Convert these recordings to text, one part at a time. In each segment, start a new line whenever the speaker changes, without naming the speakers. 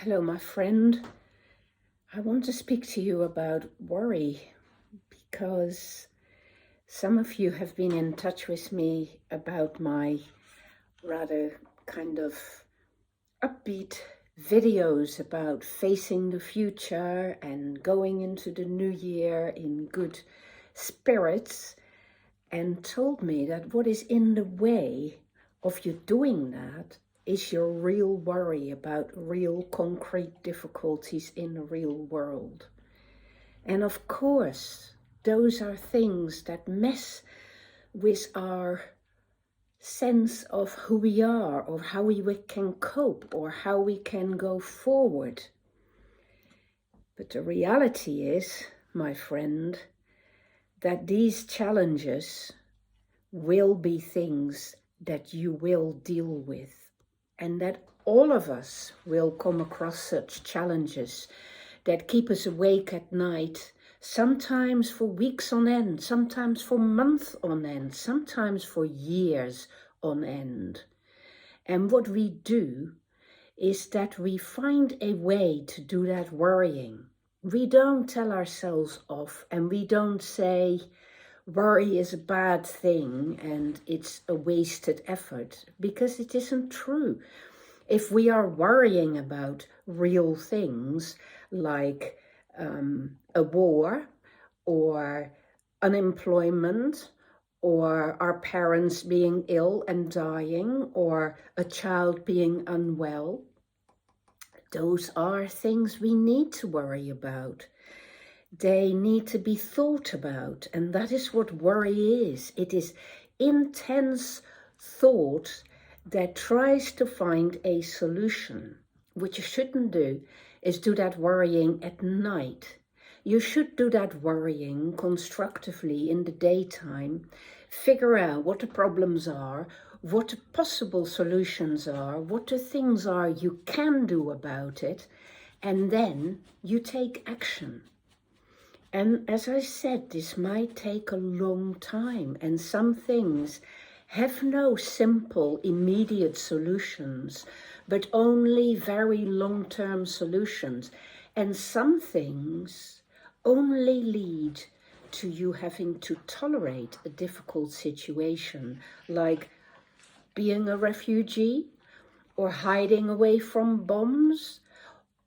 Hello, my friend. I want to speak to you about worry because some of you have been in touch with me about my rather kind of upbeat videos about facing the future and going into the new year in good spirits, and told me that what is in the way of you doing that is your real worry about real concrete difficulties in the real world. And of course, those are things that mess with our sense of who we are, or how we can cope, or how we can go forward. But the reality is, my friend, that these challenges will be things that you will deal with, and that all of us will come across such challenges that keep us awake at night, sometimes for weeks on end, sometimes for months on end, sometimes for years on end. And what we do is that we find a way to do that worrying. We don't tell ourselves off, and we don't say worry is a bad thing and it's a wasted effort, because it isn't true. If we are worrying about real things like a war or unemployment, or our parents being ill and dying, or a child being unwell, those are things we need to worry about. They need to be thought about, and that is what worry is. It is intense thought that tries to find a solution. What you shouldn't do is do that worrying at night. You should do that worrying constructively in the daytime. Figure out what the problems are, what the possible solutions are, what the things are you can do about it, and then you take action. And as I said, this might take a long time, and some things have no simple, immediate solutions, but only very long-term solutions. And some things only lead to you having to tolerate a difficult situation, like being a refugee, or hiding away from bombs,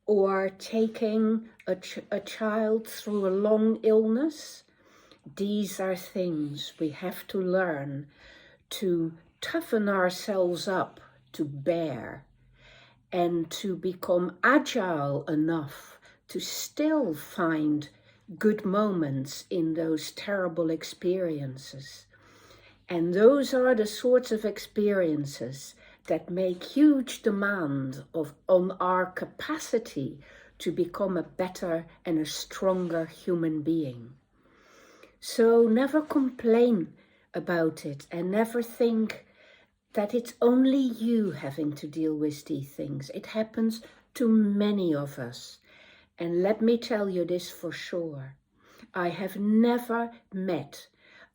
or taking a child through a long illness. These are things we have to learn to toughen ourselves up to bear, and to become agile enough to still find good moments in those terrible experiences. And those are the sorts of experiences that make huge demand on our capacity to become a better and a stronger human being. So never complain about it, and never think that it's only you having to deal with these things. It happens to many of us. And let me tell you this for sure. I have never met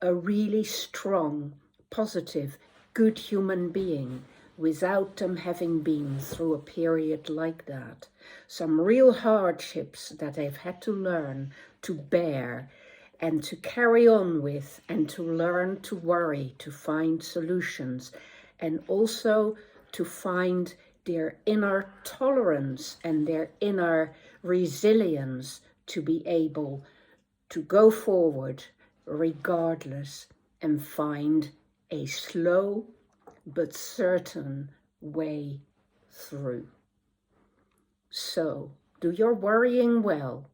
a really strong, positive, good human being without them having been through a period like that. Some real hardships that they've had to learn to bear and to carry on with, and to learn to worry, to find solutions, and also to find their inner tolerance and their inner resilience to be able to go forward regardless, and find a slow but certain way through. So, do your worrying well.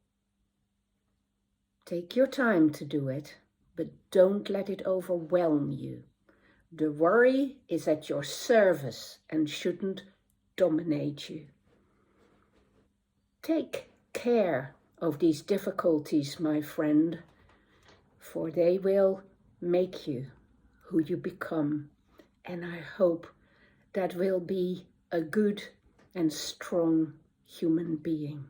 Take your time to do it, but don't let it overwhelm you. The worry is at your service and shouldn't dominate you. Take care of these difficulties, my friend, for they will make you who you become. And I hope that will be a good and strong human being.